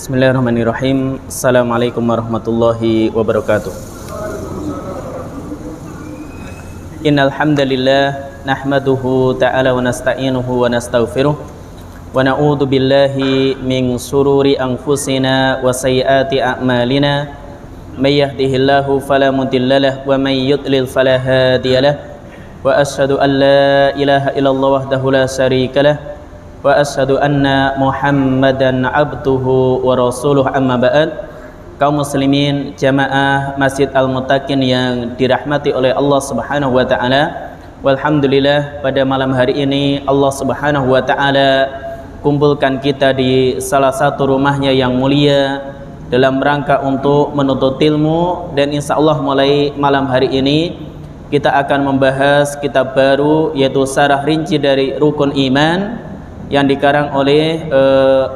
Bismillahirrahmanirrahim. Assalamualaikum warahmatullahi wabarakatuh. Innal hamdalillah nahmaduhu ta'ala wa nasta'inuhu wa nastaghfiruh wa na'udzu billahi min shururi anfusina wa sayyiati a'malina. May yahdihillahu fala mudhillalah wa may yudlil fala hadiyalah. Wa asyhadu an la ilaha illallah wahdahu la syarikalah wa asyhadu anna Muhammadan abduhu wa rasuluh, amma ba'd. Kaum muslimin jamaah Masjid Al-Muttaqin yang dirahmati oleh Allah Subhanahu wa taala. Walhamdulillah, pada malam hari ini Allah Subhanahu wa taala kumpulkan kita di salah satu rumahnya yang mulia dalam rangka untuk menuntut ilmu, dan insyaallah mulai malam hari ini kita akan membahas kitab baru, yaitu Syarah Rinci dari Rukun Iman yang dikarang oleh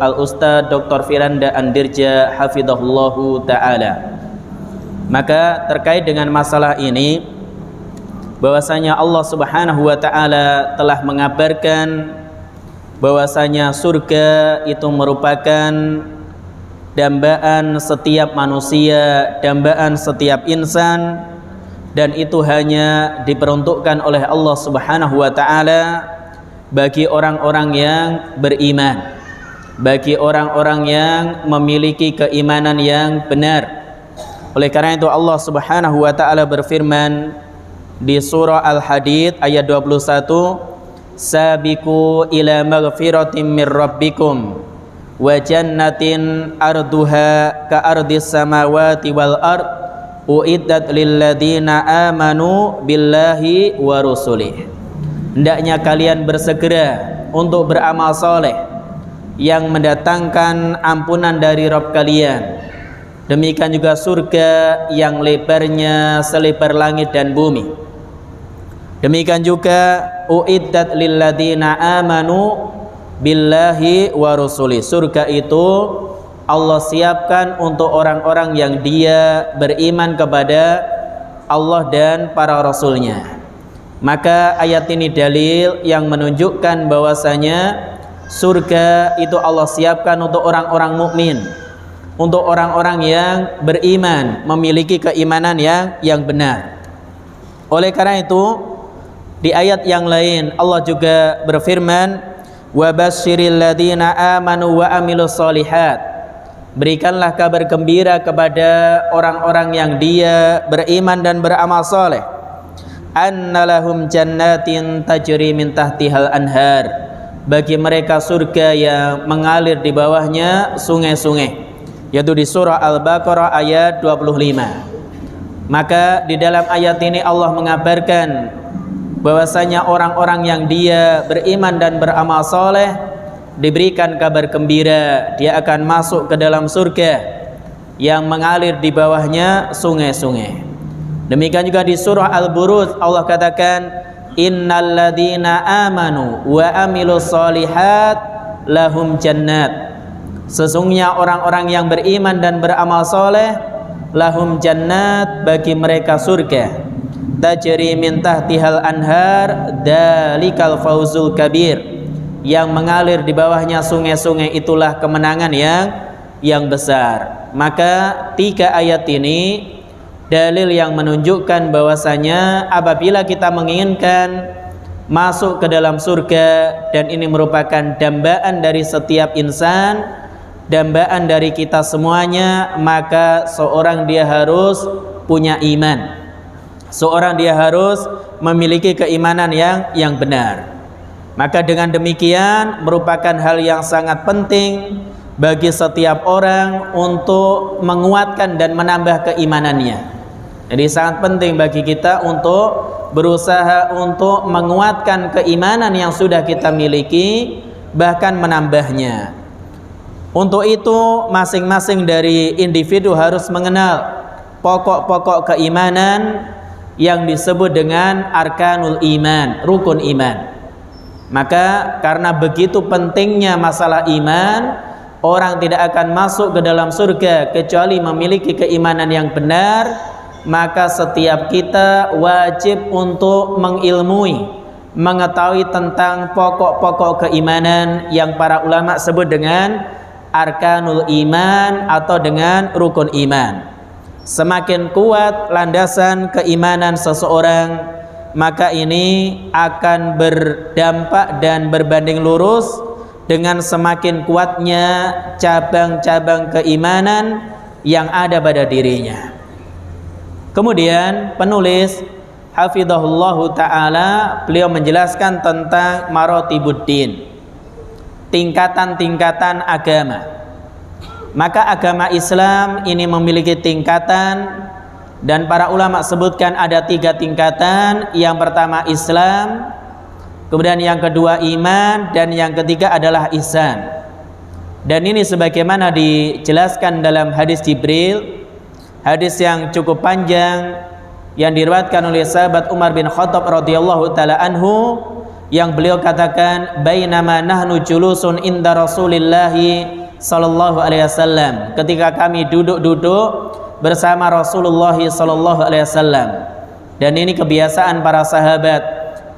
Al-Ustadz Dr. Firanda Andirja hafidhahullahu ta'ala. Maka terkait dengan masalah ini, bahwasanya Allah Subhanahu wa ta'ala telah mengabarkan bahwasanya surga itu merupakan dambaan setiap manusia, dambaan setiap insan, dan itu hanya diperuntukkan oleh Allah Subhanahu wa ta'ala bagi orang-orang yang beriman, bagi orang-orang yang memiliki keimanan yang benar. Oleh karena itu Allah Subhanahu wa ta'ala berfirman di surah Al-Hadid ayat 21, sabiqu ila maghfiratin mir rabbikum wa jannatin arduha ka ardis samawati wal ard uiddat lil ladzina amanu billahi wa rusulih. Hendaknya kalian bersegera untuk beramal soleh yang mendatangkan ampunan dari Rabb kalian. Demikian juga surga yang lebarnya selebar langit dan bumi. Demikian juga uiddat lil ladzina amanu billahi wa rusuli. Surga itu Allah siapkan untuk orang-orang yang dia beriman kepada Allah dan para rasulnya. Maka ayat ini dalil yang menunjukkan bahwasanya surga itu Allah siapkan untuk orang-orang mukmin, untuk orang-orang yang beriman, memiliki keimanan yang benar. Oleh karena itu, di ayat yang lain Allah juga berfirman, wa basyiril ladzina amanu wa amilus sholihat. Berikanlah kabar gembira kepada orang-orang yang dia beriman dan beramal soleh, annalahum jannatin tajri min tahtihal anhar. Bagi mereka surga yang mengalir di bawahnya sungai-sungai, yaitu di surah Al-Baqarah ayat 25. Maka di dalam ayat ini Allah mengabarkan bahwasanya orang-orang yang dia beriman dan beramal soleh diberikan kabar gembira, dia akan masuk ke dalam surga yang mengalir di bawahnya sungai-sungai. Demikian juga di surah Al-Buruj Allah katakan, innal ladzina amanu wa amilus sholihat lahum jannat. Sesungguhnya orang-orang yang beriman dan beramal soleh, lahum jannat, bagi mereka surga, tajri min tahtihal anhar, dalikal fauzul kabir, yang mengalir di bawahnya sungai-sungai, itulah kemenangan yang besar. Maka tiga ayat ini dalil yang menunjukkan bahwasanya apabila kita menginginkan masuk ke dalam surga, dan ini merupakan dambaan dari setiap insan, dambaan dari kita semuanya, maka seorang dia harus punya iman, seorang dia harus memiliki keimanan yang benar. Maka dengan demikian merupakan hal yang sangat penting bagi setiap orang untuk menguatkan dan menambah keimanannya. Jadi sangat penting bagi kita untuk berusaha untuk menguatkan keimanan yang sudah kita miliki, bahkan menambahnya. Untuk itu masing-masing dari individu harus mengenal pokok-pokok keimanan yang disebut dengan arkanul iman, rukun iman. Maka karena begitu pentingnya masalah iman, orang tidak akan masuk ke dalam surga kecuali memiliki keimanan yang benar. Maka setiap kita wajib untuk mengilmui, mengetahui tentang pokok-pokok keimanan yang para ulama sebut dengan arkanul iman atau dengan rukun iman. Semakin kuat landasan keimanan seseorang, maka ini akan berdampak dan berbanding lurus dengan semakin kuatnya cabang-cabang keimanan yang ada pada dirinya. Kemudian penulis hafizahullahu ta'ala, beliau menjelaskan tentang maratibuddin, tingkatan-tingkatan agama. Maka agama Islam ini memiliki tingkatan, dan para ulama sebutkan ada 3 tingkatan. Yang pertama Islam, kemudian yang kedua iman, dan yang ketiga adalah ihsan. Dan ini sebagaimana dijelaskan dalam hadis Jibril, hadis yang cukup panjang yang diriwayatkan oleh sahabat Umar bin Khattab radhiyallahu taala anhu, yang beliau katakan, bainama nahnu julusun inda Rasulillahi sallallahu alaihi wasallam, ketika kami duduk-duduk bersama Rasulullah sallallahu alaihi wasallam. Dan ini kebiasaan para sahabat,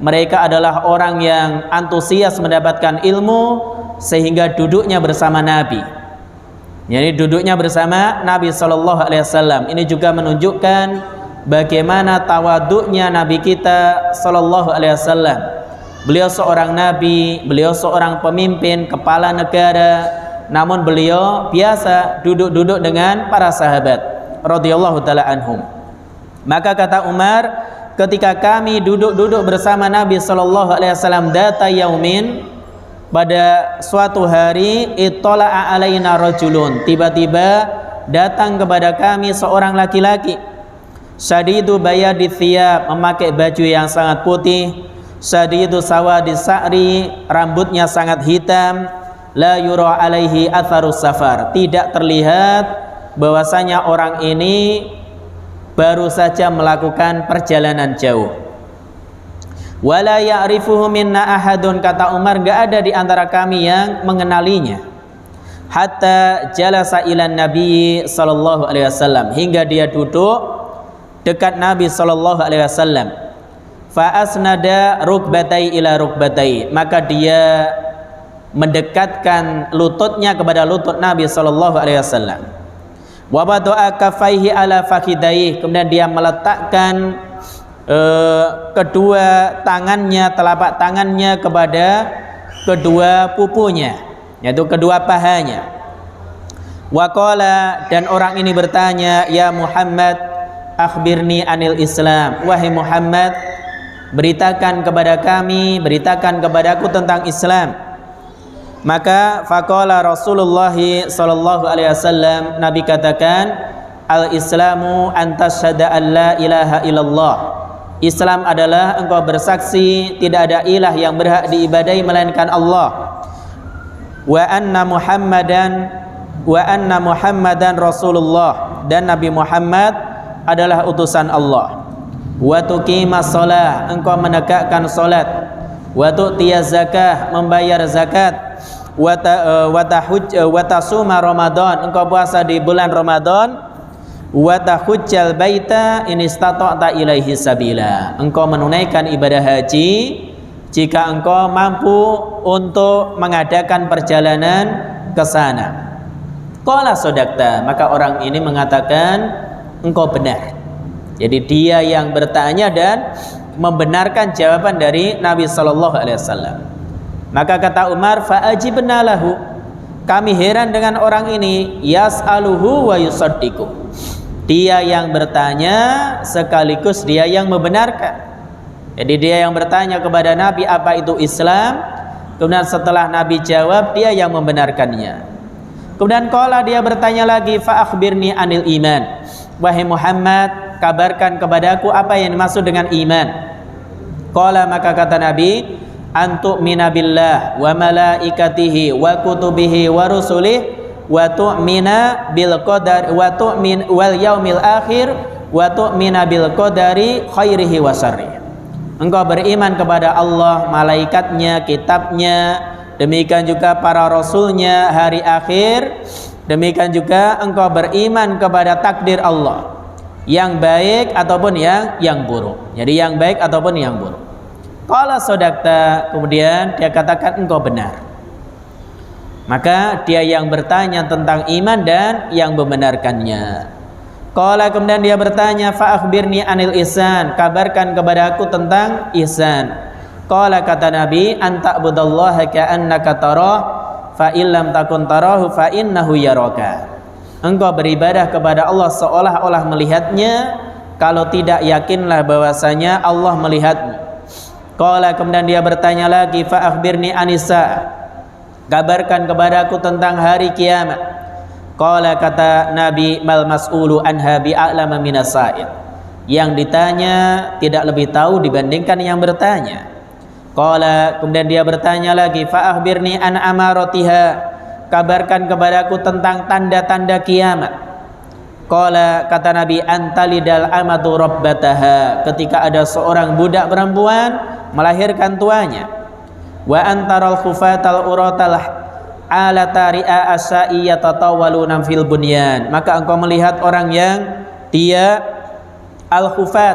mereka adalah orang yang antusias mendapatkan ilmu, sehingga duduknya bersama Nabi. Jadi duduknya bersama Nabi sallallahu alaihi wasallam. Ini juga menunjukkan bagaimana tawaduknya Nabi kita sallallahu alaihi wasallam. Beliau seorang nabi, beliau seorang pemimpin, kepala negara, namun beliau biasa duduk-duduk dengan para sahabat radhiyallahu taala anhum. Maka kata Umar, ketika kami duduk-duduk bersama Nabi sallallahu alaihi wasallam data yaumin, pada suatu hari, ittala'a alaina rajulun, tiba-tiba datang kepada kami seorang laki-laki, syadidu bayadi thiyab, memakai baju yang sangat putih, syadidu sawadi sa'ri, rambutnya sangat hitam, la yura alaihi atharus safar, tidak terlihat bahwasanya orang ini baru saja melakukan perjalanan jauh. Wala ya'rifuhu minna ahadun, kata Umar, enggak ada di antara kami yang mengenalinya. Hatta jalasa ilan Nabi sallallahu alaihi wasallam, hingga dia duduk dekat Nabi sallallahu alaihi wasallam. Fa asnada rukbatai ila rukbatai, maka dia mendekatkan lututnya kepada lutut Nabi sallallahu alaihi wasallam. Wa bada'a kaffaihi ala fakhidaihi, kemudian dia meletakkan kedua tangannya, telapak tangannya kepada kedua pupunya, yaitu kedua pahanya. Wa qala, dan orang ini bertanya, ya Muhammad, akhbirni anil Islam, wahai Muhammad, beritakan kepada kami, beritakan kepadaku tentang Islam. Maka faqala Rasulullah sallallahu alaihi wasallam, Nabi katakan, al-islamu antasyhada an la ilaha illallah, Islam adalah engkau bersaksi tidak ada ilah yang berhak diibadahi melainkan Allah, wa anna Muhammadan Rasulullah, dan Nabi Muhammad adalah utusan Allah, wa tuqimas shalah, engkau menegakkan salat, wa tu'tiyaz zakah, membayar zakat, wa tasuma Ramadan, engkau puasa di bulan Ramadan, wa tahujjal baita in istata'ta ilaihi sabila, engkau menunaikan ibadah haji jika engkau mampu untuk mengadakan perjalanan ke sana. Qala sadaqta, maka orang ini mengatakan engkau benar. Jadi dia yang bertanya dan membenarkan jawaban dari Nabi sallallahu alaihi wasallam. Maka kata Umar, fa ajibna lahu, kami heran dengan orang ini, yas'aluhu wa yusaddiqu, dia yang bertanya sekaligus dia yang membenarkan. Jadi dia yang bertanya kepada Nabi apa itu Islam, kemudian setelah Nabi jawab dia yang membenarkannya. Kemudian qala, dia bertanya lagi, fa akhbirni anil iman, wahai Muhammad, kabarkan kepadaku apa yang dimaksud dengan iman. Qala, maka kata Nabi, antu'mina billah wa malaikatihi wa kutubihi wa rusulih wa tu'mina bil qadar wa tu'min wal yaumil akhir wa tu'mina bil qadari khairihi wa syarrihi. Engkau beriman kepada Allah, malaikatnya, kitabnya, demikian juga para rasulnya, hari akhir, demikian juga engkau beriman kepada takdir Allah, yang baik ataupun yang buruk. Jadi yang baik ataupun yang buruk. Qala sadaqta, kemudian dia katakan engkau benar. Maka dia yang bertanya tentang iman dan yang membenarkannya. Qala, kemudian dia bertanya, fa akhbirni anil ihsan, kabarkan kepada aku tentang ihsan. Qala, kata Nabi, anta budallaha ka'annaka tarah fa illam takun tarahu fa innahu yaraka. Engkau beribadah kepada Allah seolah-olah melihatnya, kalau tidak yakinlah bahwasanya Allah melihatmu. Qala, kemudian dia bertanya lagi, fa akhbirni anisa, kabarkan kepadaku tentang hari kiamat. Qala, kata Nabi, mal mas'ulu anha bi'a'lama minas sa'il. Yang ditanya tidak lebih tahu dibandingkan yang bertanya. Qala, kemudian dia bertanya lagi, fa akhbirni an amaratiha, kabarkan kepadaku tentang tanda-tanda kiamat. Qala, kata Nabi, antalidal amatu rabbataha, ketika ada seorang budak perempuan melahirkan tuanya. Wa antaral khufatal uratal ala tari'a asai yatatawaluna fil bunyan, maka engkau melihat orang yang dia al-khufat,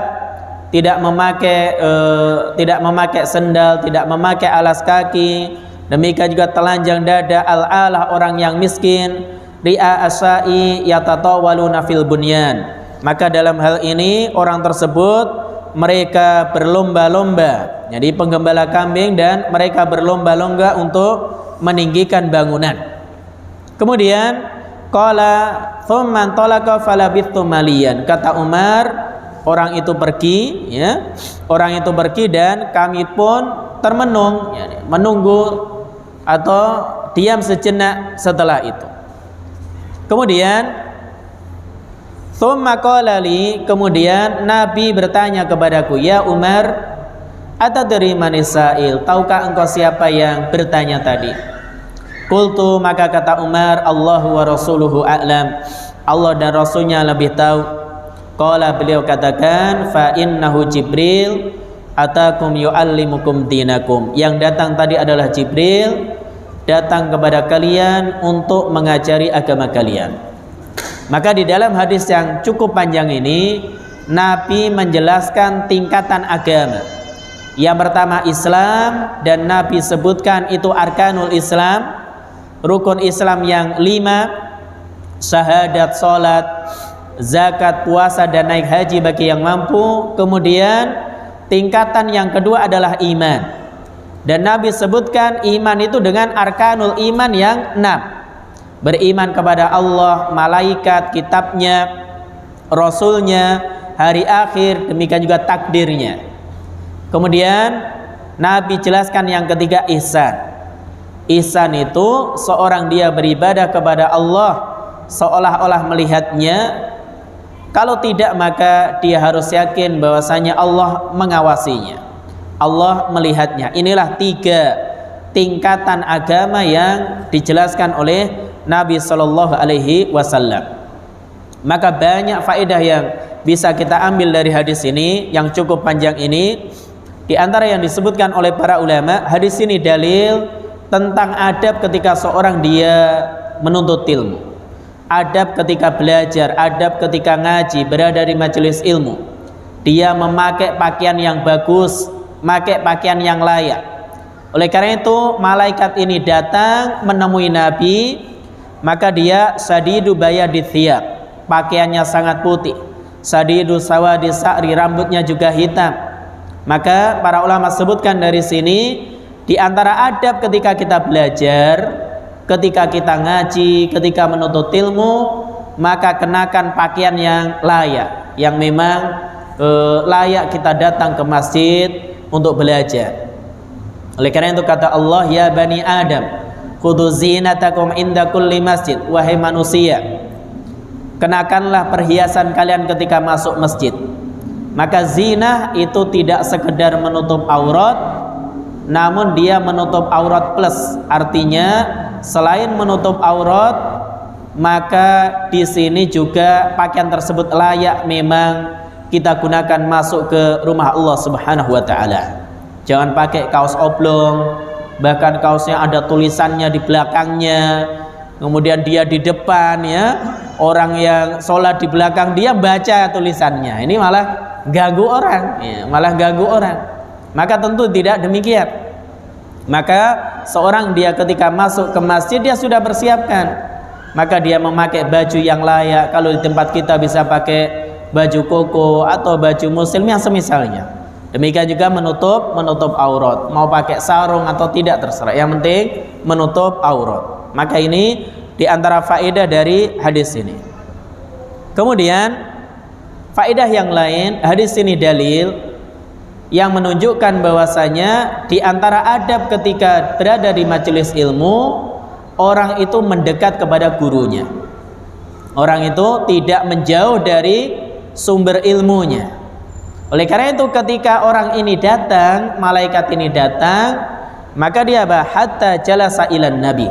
tidak memakai sendal, tidak memakai alas kaki, demikian juga telanjang dada, al-alah orang yang miskin, ri'a asai yatatawaluna fil bunyan, maka dalam hal ini orang tersebut mereka berlomba-lomba, jadi penggembala kambing, dan mereka berlomba-lomba untuk meninggikan bangunan. Kemudian qala thumma talaqa falabithtu maliyan, kata Umar, orang itu pergi, ya, orang itu pergi dan kami pun termenung, ya, menunggu atau diam sejenak setelah itu. Kemudian thumma qala li, kemudian Nabi bertanya kepadaku, ya Umar, atadri manis sa'il, tahukah engkau siapa yang bertanya tadi? Qultu, maka kata Umar, Allahu wa rasuluhu a'lam, Allah dan Rasulnya lebih tahu. Qala, beliau katakan, fa innahu Jibril atakum yu'allimukum dinakum, yang datang tadi adalah Jibril, datang kepada kalian untuk mengajari agama kalian. Maka di dalam hadis yang cukup panjang ini Nabi menjelaskan tingkatan agama. Yang pertama Islam, dan Nabi sebutkan itu arkanul Islam, rukun Islam yang 5, syahadat, salat, zakat, puasa, dan naik haji bagi yang mampu. Kemudian tingkatan yang kedua adalah iman, dan Nabi sebutkan iman itu dengan arkanul iman yang 6, beriman kepada Allah, malaikat, kitabnya, rasulnya, hari akhir, demikian juga takdirnya. Kemudian Nabi jelaskan yang ketiga ihsan. Ihsan itu seorang dia beribadah kepada Allah seolah-olah melihatnya, kalau tidak maka dia harus yakin bahwasanya Allah mengawasinya, Allah melihatnya. Inilah 3 tingkatan agama yang dijelaskan oleh Nabi Shallallahu Alaihi Wasallam. Maka banyak faedah yang bisa kita ambil dari hadis ini yang cukup panjang ini. Di antara yang disebutkan oleh para ulama, hadis ini dalil tentang adab ketika seorang dia menuntut ilmu, adab ketika belajar, adab ketika ngaji, berada di majelis ilmu. Dia memakai pakaian yang bagus, memakai pakaian yang layak. Oleh karena itu malaikat ini datang menemui Nabi, maka dia sadidu bayadith thiyab, pakaiannya sangat putih, sadidu sawadi sa'ri, rambutnya juga hitam. Maka para ulama sebutkan dari sini, di antara adab ketika kita belajar, ketika kita ngaji, ketika menuntut ilmu, maka kenakan pakaian yang layak, yang memang layak kita datang ke masjid untuk belajar. Oleh karena itu kata Allah, ya bani Adam, khudhu zinatakum inda kulli masjid, wahai manusia, kenakanlah perhiasan kalian ketika masuk masjid. Maka zina itu tidak sekedar menutup aurat, namun dia menutup aurat plus, artinya selain menutup aurat, maka di sini juga pakaian tersebut layak memang kita gunakan masuk ke rumah Allah Subhanahu wa taala. Jangan pakai kaos oblong, bahkan kaosnya ada tulisannya di belakangnya, kemudian dia di depan, ya, orang yang sholat di belakang dia baca tulisannya, ini malah ganggu orang, ya, malah ganggu orang. Maka tentu tidak demikian. Maka seorang dia ketika masuk ke masjid dia sudah bersiapkan, maka dia memakai baju yang layak. Kalau di tempat kita bisa pakai baju koko atau baju muslim yang semisalnya. Demikian juga menutup aurat, mau pakai sarung atau tidak terserah, yang penting menutup aurat. Maka ini di antara faedah dari hadis ini. Kemudian faedah yang lain, hadis ini dalil yang menunjukkan bahwasanya di antara adab ketika berada di majelis ilmu, orang itu mendekat kepada gurunya. Orang itu tidak menjauh dari sumber ilmunya. Oleh karena itu ketika orang ini datang, malaikat ini datang, maka dia hatta jalasa ilan nabi.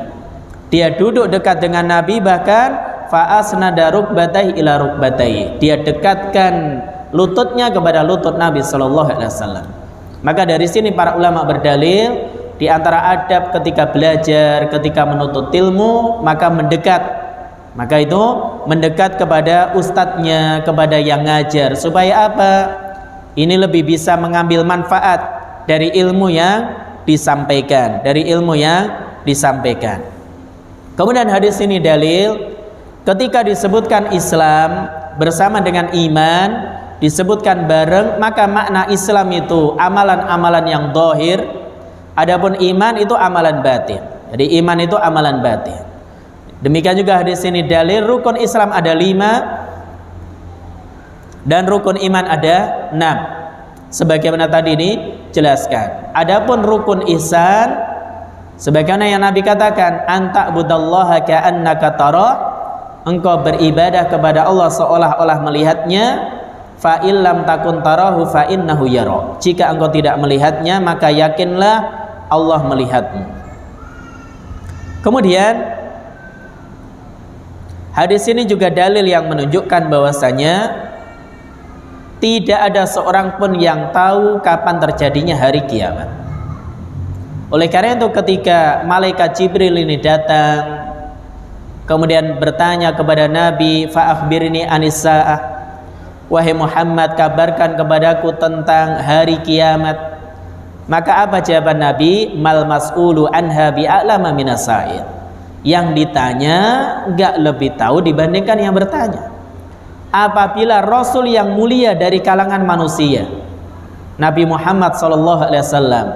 Dia duduk dekat dengan Nabi, bahkan fa'asnada rukbatayhi ila rukbatayhi. Dia dekatkan lututnya kepada lutut Nabi sallallahu alaihi wasallam. Maka dari sini para ulama berdalil di antara adab ketika belajar, ketika menuntut ilmu, maka mendekat. Maka itu mendekat kepada ustadznya, kepada yang ngajar, supaya apa? Ini lebih bisa mengambil manfaat dari ilmu yang disampaikan, Kemudian hadis ini dalil ketika disebutkan Islam bersama dengan iman disebutkan bareng, maka makna Islam itu amalan-amalan yang zahir, adapun iman itu amalan batin. Jadi iman itu amalan batin. Demikian juga hadis ini dalil rukun Islam ada 5 dan rukun iman ada 6. Sebagaimana tadi ini jelaskan. Adapun rukun ihsan, sebagaimana yang Nabi katakan, anta'budallaha ka'annaka tarah, engkau beribadah kepada Allah seolah-olah melihatnya. Fa illam takun tarahu fa innahu yara. Jika engkau tidak melihatnya, maka yakinlah Allah melihatmu. Kemudian hadis ini juga dalil yang menunjukkan bahwasanya tidak ada seorang pun yang tahu kapan terjadinya hari kiamat. Oleh karena itu ketika malaikat Jibril ini datang kemudian bertanya kepada Nabi, fa akhbirni anis saah, wahai Muhammad kabarkan kepadaku tentang hari kiamat. Maka apa jawaban Nabi? Mal mas'ulu anha bi'a'lama minas sa'il. Yang ditanya enggak lebih tahu dibandingkan yang bertanya. Apabila Rasul yang mulia dari kalangan manusia, Nabi Muhammad SAW,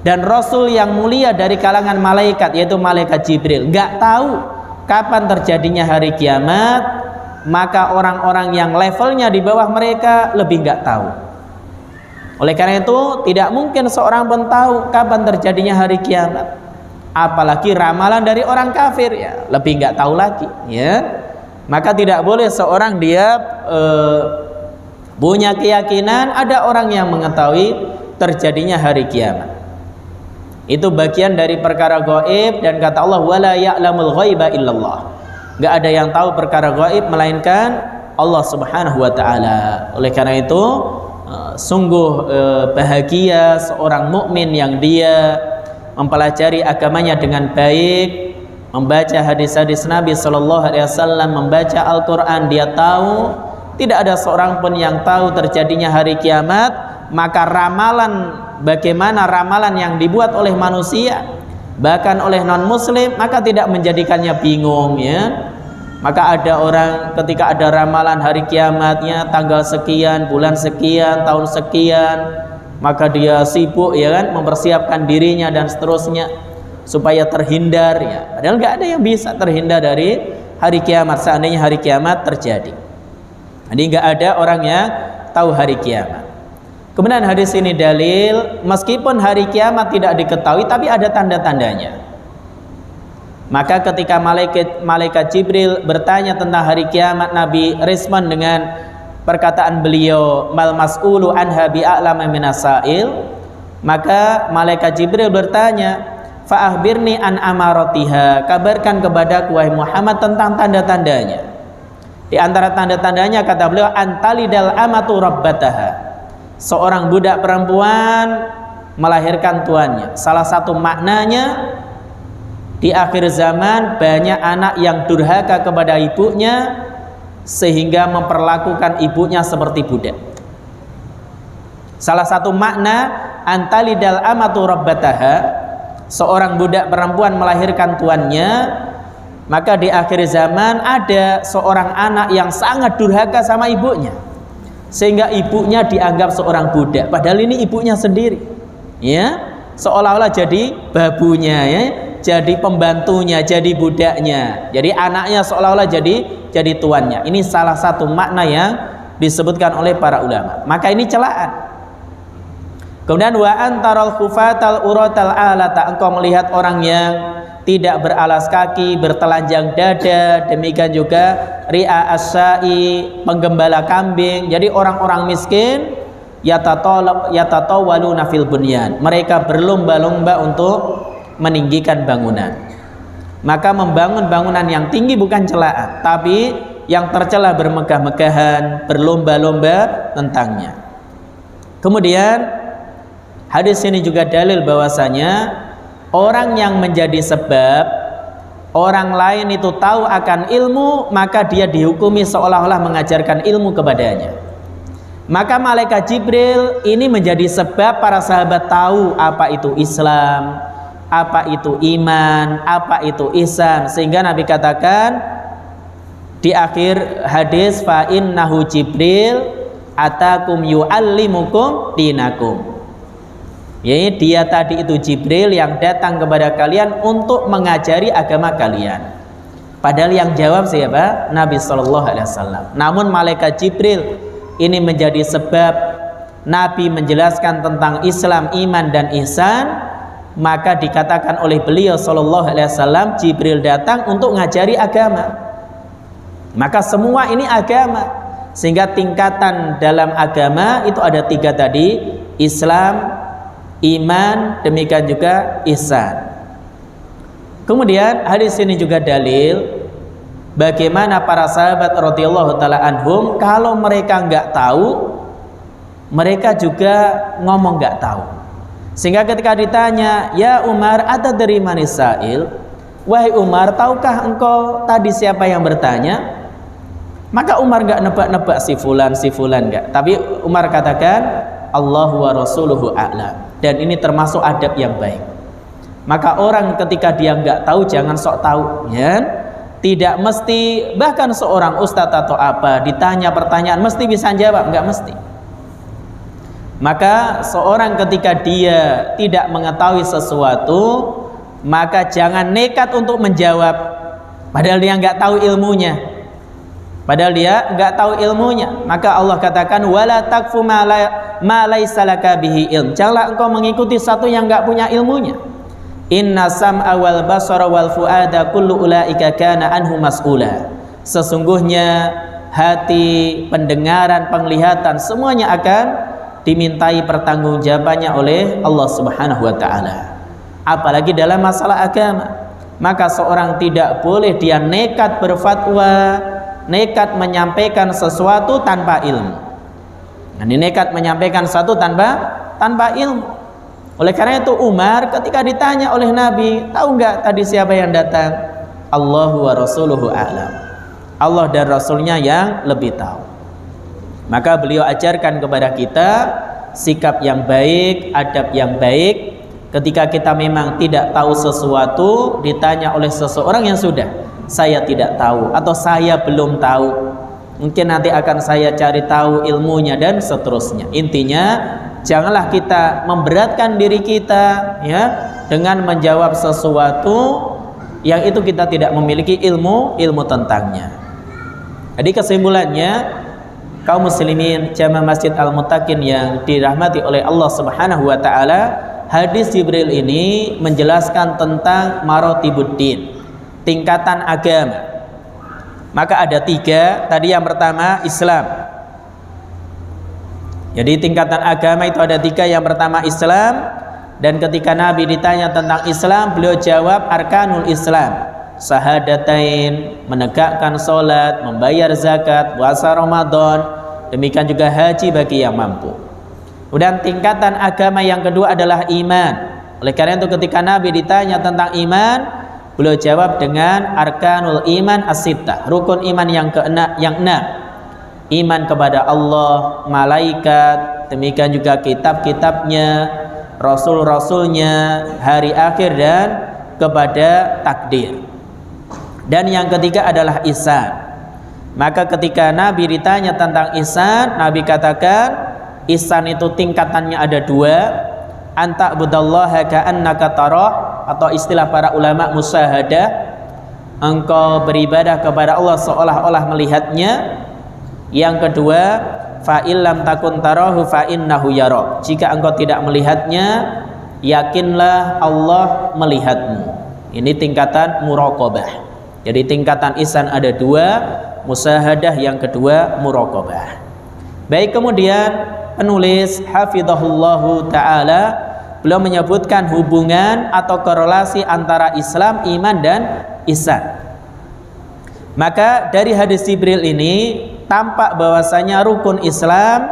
dan Rasul yang mulia dari kalangan malaikat, yaitu malaikat Jibril, enggak tahu kapan terjadinya hari kiamat, maka orang-orang yang levelnya di bawah mereka lebih enggak tahu. Oleh karena itu tidak mungkin seorang pun tahu kapan terjadinya hari kiamat, apalagi ramalan dari orang kafir, ya lebih enggak tahu lagi, ya. Maka tidak boleh seorang dia punya keyakinan ada orang yang mengetahui terjadinya hari kiamat. Itu bagian dari perkara gaib, dan kata Allah wala ya'lamul ghaiba illallah. Enggak ada yang tahu perkara gaib melainkan Allah Subhanahu wa taala. Oleh karena itu sungguh bahagia seorang mukmin yang dia mempelajari agamanya dengan baik, membaca hadis-hadis Nabi Sallallahu Alaihi Wasallam, membaca Al-Quran. Dia tahu tidak ada seorang pun yang tahu terjadinya hari kiamat. Maka ramalan, bagaimana ramalan yang dibuat oleh manusia, bahkan oleh non muslim, maka tidak menjadikannya bingung, ya. Maka ada orang ketika ada ramalan hari kiamatnya tanggal sekian, bulan sekian, tahun sekian, maka dia sibuk, ya kan, mempersiapkan dirinya dan seterusnya supaya terhindar, ya. Padahal nggak ada yang bisa terhindar dari hari kiamat seandainya hari kiamat terjadi. Jadi nggak ada orang yang tahu hari kiamat. Kemudian hadis ini dalil meskipun hari kiamat tidak diketahui, tapi ada tanda-tandanya. Maka ketika malaikat Jibril bertanya tentang hari kiamat, Nabi respon dengan perkataan beliau, mal mas'ulu anha bi'a'lama minas sa'il. Maka malaikat Jibril bertanya, fa akhbirni an amaratiha, kabarkan kepadaku wahai Muhammad tentang tanda-tandanya. Di antara tanda-tandanya kata beliau, antalidal amatu rabbataha, seorang budak perempuan melahirkan tuannya. Salah satu maknanya di akhir zaman banyak anak yang durhaka kepada ibunya sehingga memperlakukan ibunya seperti budak. Salah satu makna antalidal amatu rabbataha, seorang budak perempuan melahirkan tuannya, maka di akhir zaman ada seorang anak yang sangat durhaka sama ibunya, sehingga ibunya dianggap seorang budak, padahal ini ibunya sendiri, ya, seolah-olah jadi babunya, ya, jadi pembantunya, jadi budaknya, jadi anaknya seolah-olah jadi tuannya. Ini salah satu makna yang disebutkan oleh para ulama. Maka ini celaan. Kemudian wa antaral khufatal uratal alata, engkau melihat orang yang tidak beralas kaki, bertelanjang dada, demikian juga ri'a asyai, penggembala kambing. Jadi orang-orang miskin yatatawaluna fil bunyan, mereka berlomba-lomba untuk meninggikan bangunan. Maka membangun bangunan yang tinggi bukan celaan, tapi yang tercela bermegah-megahan, berlomba-lomba tentangnya. Kemudian hadis ini juga dalil bahwasanya orang yang menjadi sebab orang lain itu tahu akan ilmu, maka dia dihukumi seolah-olah mengajarkan ilmu kepadanya. Maka malaikat Jibril ini menjadi sebab para sahabat tahu apa itu Islam, apa itu iman, apa itu ihsan. Sehingga Nabi katakan di akhir hadis, fa innahu Jibril atakum yu'allimukum dinakum. Ya, dia tadi itu Jibril yang datang kepada kalian untuk mengajari agama kalian. Padahal yang jawab siapa? Nabi SAW. Namun malaikat Jibril ini menjadi sebab Nabi menjelaskan tentang Islam, iman dan ihsan. Maka dikatakan oleh beliau SAW, Jibril datang untuk ngajari agama. Maka semua ini agama. Sehingga tingkatan dalam agama itu ada 3 tadi: Islam, iman, demikian juga ihsan. Kemudian hadis ini juga dalil bagaimana para sahabat radhiyallahu taala anhum kalau mereka nggak tahu, mereka juga ngomong nggak tahu. Sehingga ketika ditanya, ya Umar, atadri manis sa'il, wahai Umar, tahukah engkau tadi siapa yang bertanya? Maka Umar nggak nebak-nebak si fulan nggak, tapi Umar katakan Allahu wa rasuluhu a'lam. Dan ini termasuk adab yang baik. Maka orang ketika dia nggak tahu jangan sok tahu, ya. Tidak mesti, bahkan seorang ustadz atau apa ditanya pertanyaan mesti bisa jawab, nggak mesti. Maka seorang ketika dia tidak mengetahui sesuatu, maka jangan nekat untuk menjawab padahal dia nggak tahu ilmunya. Maka Allah katakan wala takfu ma laisa laka bihi ilm. Janganlah engkau mengikuti satu yang enggak punya ilmunya. Inna sam'a wal basara wal fuada kullu ulaika kana anhu mas'ula. Sesungguhnya hati, pendengaran, penglihatan semuanya akan dimintai pertanggungjawabannya oleh Allah Subhanahu wa taala. Apalagi dalam masalah agama. Maka seorang tidak boleh dia nekat berfatwa, nekat menyampaikan sesuatu tanpa ilmu. Ini nekat menyampaikan sesuatu tanpa ilmu. Oleh karena itu Umar ketika ditanya oleh Nabi, tahu enggak tadi siapa yang datang? Allahu wa rasuluhu a'lam. Allah dan Rasulnya yang lebih tahu. Maka beliau ajarkan kepada kita sikap yang baik, adab yang baik. Ketika kita memang tidak tahu sesuatu, ditanya oleh seseorang yang sudah, saya tidak tahu atau saya belum tahu, mungkin nanti akan saya cari tahu ilmunya dan seterusnya. Intinya janganlah kita memberatkan diri kita, ya, dengan menjawab sesuatu yang itu kita tidak memiliki ilmu tentangnya. Jadi kesimpulannya, kaum muslimin jamaah Masjid Al-Muttaqin yang dirahmati oleh Allah Subhanahu wa taala, hadis Jibril ini menjelaskan tentang marotibuddin, tingkatan agama. Maka ada 3. Tadi yang pertama Islam. Jadi tingkatan agama itu ada 3. Yang pertama Islam. Dan ketika Nabi ditanya tentang Islam, beliau jawab arkanul Islam, syahadatain, menegakkan sholat, membayar zakat, puasa Ramadan, demikian juga haji bagi yang mampu. Kemudian tingkatan agama yang kedua adalah iman. Oleh karena itu ketika Nabi ditanya tentang iman, beliau jawab dengan arkanul iman as-sittah, rukun iman yang ke-6. Iman kepada Allah, malaikat, demikian juga kitab-kitabnya, rasul-rasulnya, hari akhir dan kepada takdir. Dan yang ketiga adalah ihsan. Maka ketika Nabi ditanya tentang ihsan, Nabi katakan ihsan itu tingkatannya ada dua, anta budallaha ka'annaka tarah, atau istilah para ulama musyahadah, engkau beribadah kepada Allah seolah-olah melihatnya. Yang kedua, fa illam takun tarahu fa innahu yarak, jika engkau tidak melihatnya, yakinlah Allah melihatmu. Ini tingkatan muraqabah. Jadi tingkatan ihsan ada dua, musyahadah yang kedua muraqabah. Baik, kemudian penulis hafizahullahu ta'ala beliau menyebutkan hubungan atau korelasi antara Islam, iman dan ihsan. Maka dari hadis Jibril ini tampak bahwasanya rukun Islam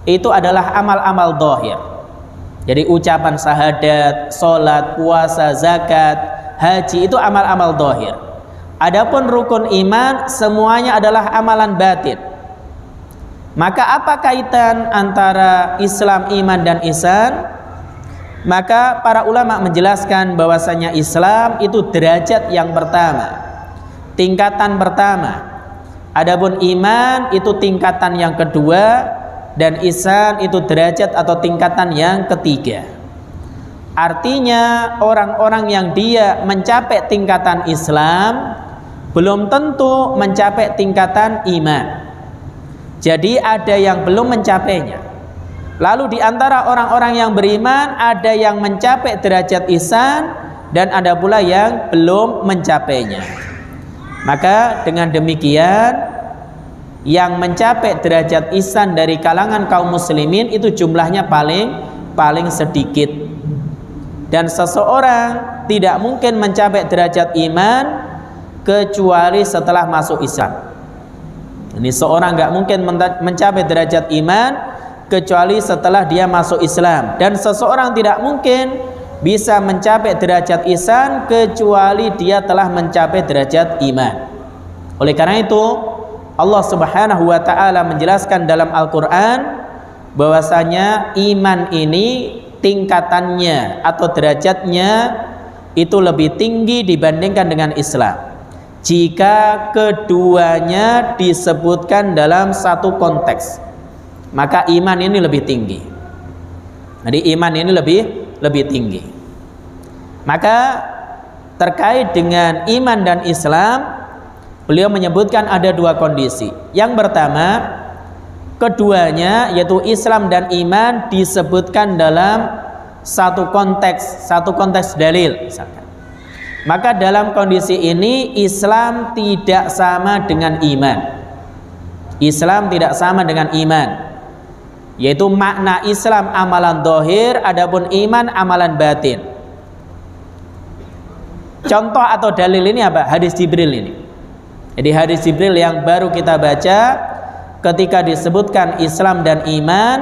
itu adalah amal-amal zahir. Jadi ucapan syahadat, salat, puasa, zakat, haji itu amal-amal zahir. Adapun rukun iman semuanya adalah amalan batin. Maka apa kaitan antara Islam, iman dan ihsan? Maka para ulama menjelaskan bahwasanya Islam itu derajat yang pertama, tingkatan pertama. Adapun iman itu tingkatan yang kedua, dan ihsan itu derajat atau tingkatan yang ketiga. Artinya orang-orang yang dia mencapai tingkatan Islam belum tentu mencapai tingkatan iman. Jadi ada yang belum mencapainya. Lalu di antara orang-orang yang beriman ada yang mencapai derajat ihsan dan ada pula yang belum mencapainya. Maka dengan demikian yang mencapai derajat ihsan dari kalangan kaum muslimin itu jumlahnya paling sedikit. Dan seseorang tidak mungkin mencapai derajat iman kecuali setelah masuk Islam. Ini seorang nggak mungkin mencapai derajat iman kecuali setelah dia masuk Islam. Dan seseorang tidak mungkin bisa mencapai derajat ihsan kecuali dia telah mencapai derajat iman. Oleh karena itu Allah Subhanahu wa ta'ala menjelaskan dalam Al-Quran bahwasanya iman ini tingkatannya atau derajatnya itu lebih tinggi dibandingkan dengan Islam jika keduanya disebutkan dalam satu konteks. Maka iman ini lebih tinggi. Jadi iman ini lebih tinggi. Maka terkait dengan iman dan Islam, beliau menyebutkan ada dua kondisi. Yang pertama, keduanya yaitu Islam dan iman disebutkan dalam satu konteks dalil misalkan. Maka dalam kondisi ini Islam tidak sama dengan iman. Islam tidak sama dengan iman. Yaitu makna Islam amalan zahir, adapun iman amalan batin. Contoh atau dalil ini apa? Hadis Jibril ini. Jadi hadis Jibril yang baru kita baca, ketika disebutkan Islam dan iman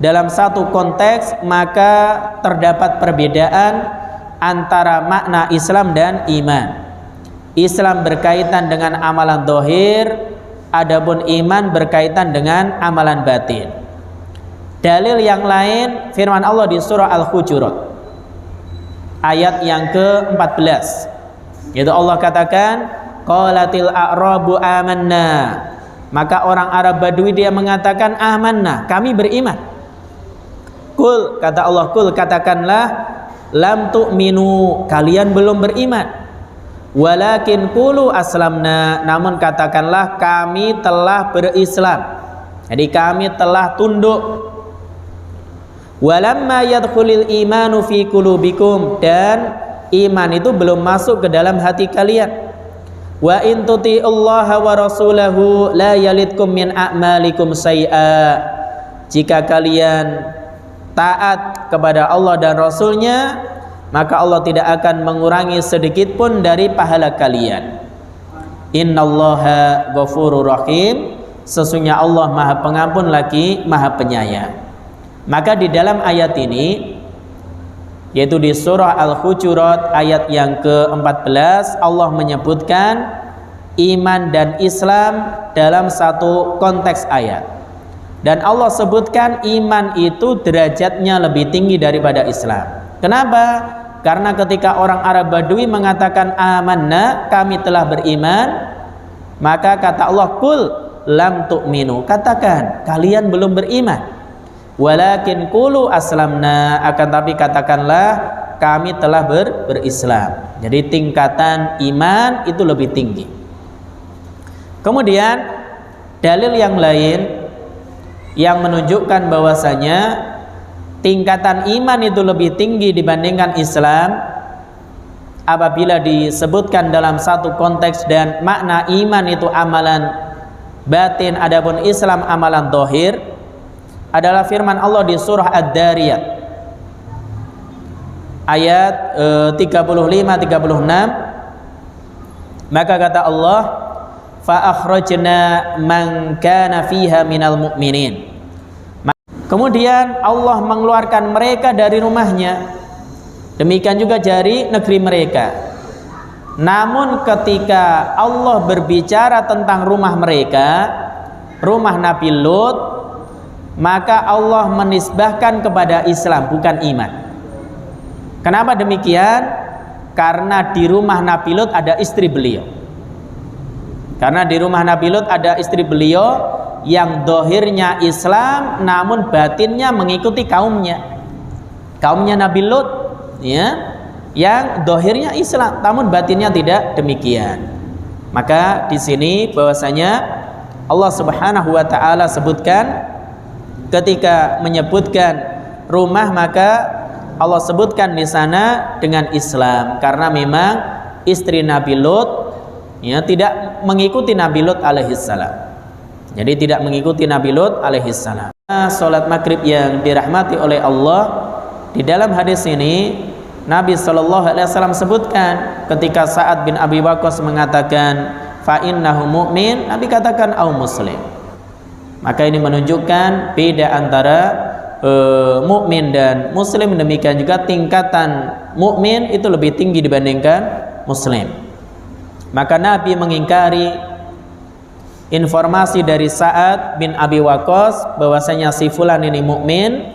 dalam satu konteks, maka terdapat perbedaan antara makna Islam dan iman. Islam berkaitan dengan amalan zahir, adapun iman berkaitan dengan amalan batin. Dalil yang lain firman Allah di surah Al-Hujurat ayat yang ke-14, yaitu Allah katakan qalatil a'rabu amanna, maka orang Arab Badui dia mengatakan amanna, kami beriman. Kul, kata Allah, kul, katakanlah lam tu'minu, kalian belum beriman. Walakin qulu aslamna, namun katakanlah kami telah berislam. Jadi kami telah tunduk. Walamma yadkhulul imanu fi qulubikum, dan iman itu belum masuk ke dalam hati kalian. Wa in tuti'ullaha wa rasulahu la yalidkum min a'malikum syai'a, jika kalian taat kepada Allah dan Rasulnya, maka Allah tidak akan mengurangi sedikit pun dari pahala kalian. Innallaha ghafurur rahim, sesungguhnya Allah Maha Pengampun lagi Maha Penyayang. Maka di dalam ayat ini, yaitu di surah Al-Hujurat ayat yang ke-14, Allah menyebutkan iman dan Islam dalam satu konteks ayat. Dan Allah sebutkan iman itu derajatnya lebih tinggi daripada Islam. Kenapa? Karena ketika orang Arab Badui mengatakan amanna, kami telah beriman, maka kata Allah, kul lam tu'minu, katakan kalian belum beriman, walakin qulu aslamna, akan tapi katakanlah kami telah berislam. Jadi tingkatan iman itu lebih tinggi. Kemudian dalil yang lain yang menunjukkan bahwasanya tingkatan iman itu lebih tinggi dibandingkan Islam apabila disebutkan dalam satu konteks dan makna iman itu amalan batin, adapun Islam amalan zahir, adalah firman Allah di surah Ad-Dariyat ayat 35-36. Maka kata Allah, fa akhrajna man kana fiha minal mu'minin. Kemudian Allah mengeluarkan mereka dari rumahnya, demikian juga dari negeri mereka. Namun ketika Allah berbicara tentang rumah mereka, rumah Nabi Lut, maka Allah menisbahkan kepada Islam, bukan iman. Kenapa demikian? Karena di rumah Nabi Lut ada istri beliau. Karena di rumah Nabi Lut ada istri beliau yang dohirnya Islam, namun batinnya mengikuti kaumnya Nabi Lut, ya, yang dohirnya Islam, namun batinnya tidak demikian. Maka di sini bahwasanya Allah Subhanahu wa taala sebutkan, ketika menyebutkan rumah, maka Allah sebutkan di sana dengan Islam, karena memang istri Nabi Lut, ya, tidak mengikuti Nabi Lut alaihissalam. Jadi tidak mengikuti Nabi Lut alaihissalam. Salat maghrib yang dirahmati oleh Allah, di dalam hadis ini Nabi SAW sebutkan ketika Sa'ad bin Abi Waqqas mengatakan fa innahu mu'min, Nabi katakan au muslim. Maka ini menunjukkan beda antara mukmin dan muslim. Demikian juga tingkatan mukmin itu lebih tinggi dibandingkan muslim. Maka Nabi mengingkari informasi dari Sa'ad bin Abi Waqqas bahwasanya si fulan ini mukmin,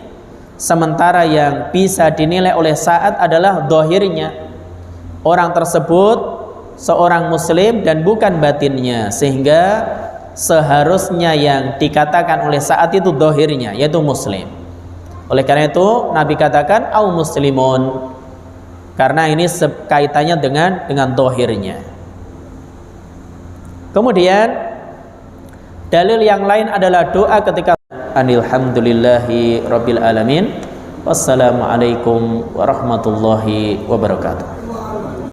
sementara yang bisa dinilai oleh Sa'ad adalah dohirnya. Orang tersebut seorang muslim dan bukan batinnya, sehingga seharusnya yang dikatakan oleh Sa'ad itu dohirnya, yaitu muslim. Oleh karena itu Nabi katakan au muslimun, karena ini kaitannya dengan dohirnya. Kemudian dalil yang lain adalah doa ketika alhamdulillahi rabbil alamin. Wassalamualaikum warahmatullahi wabarakatuh.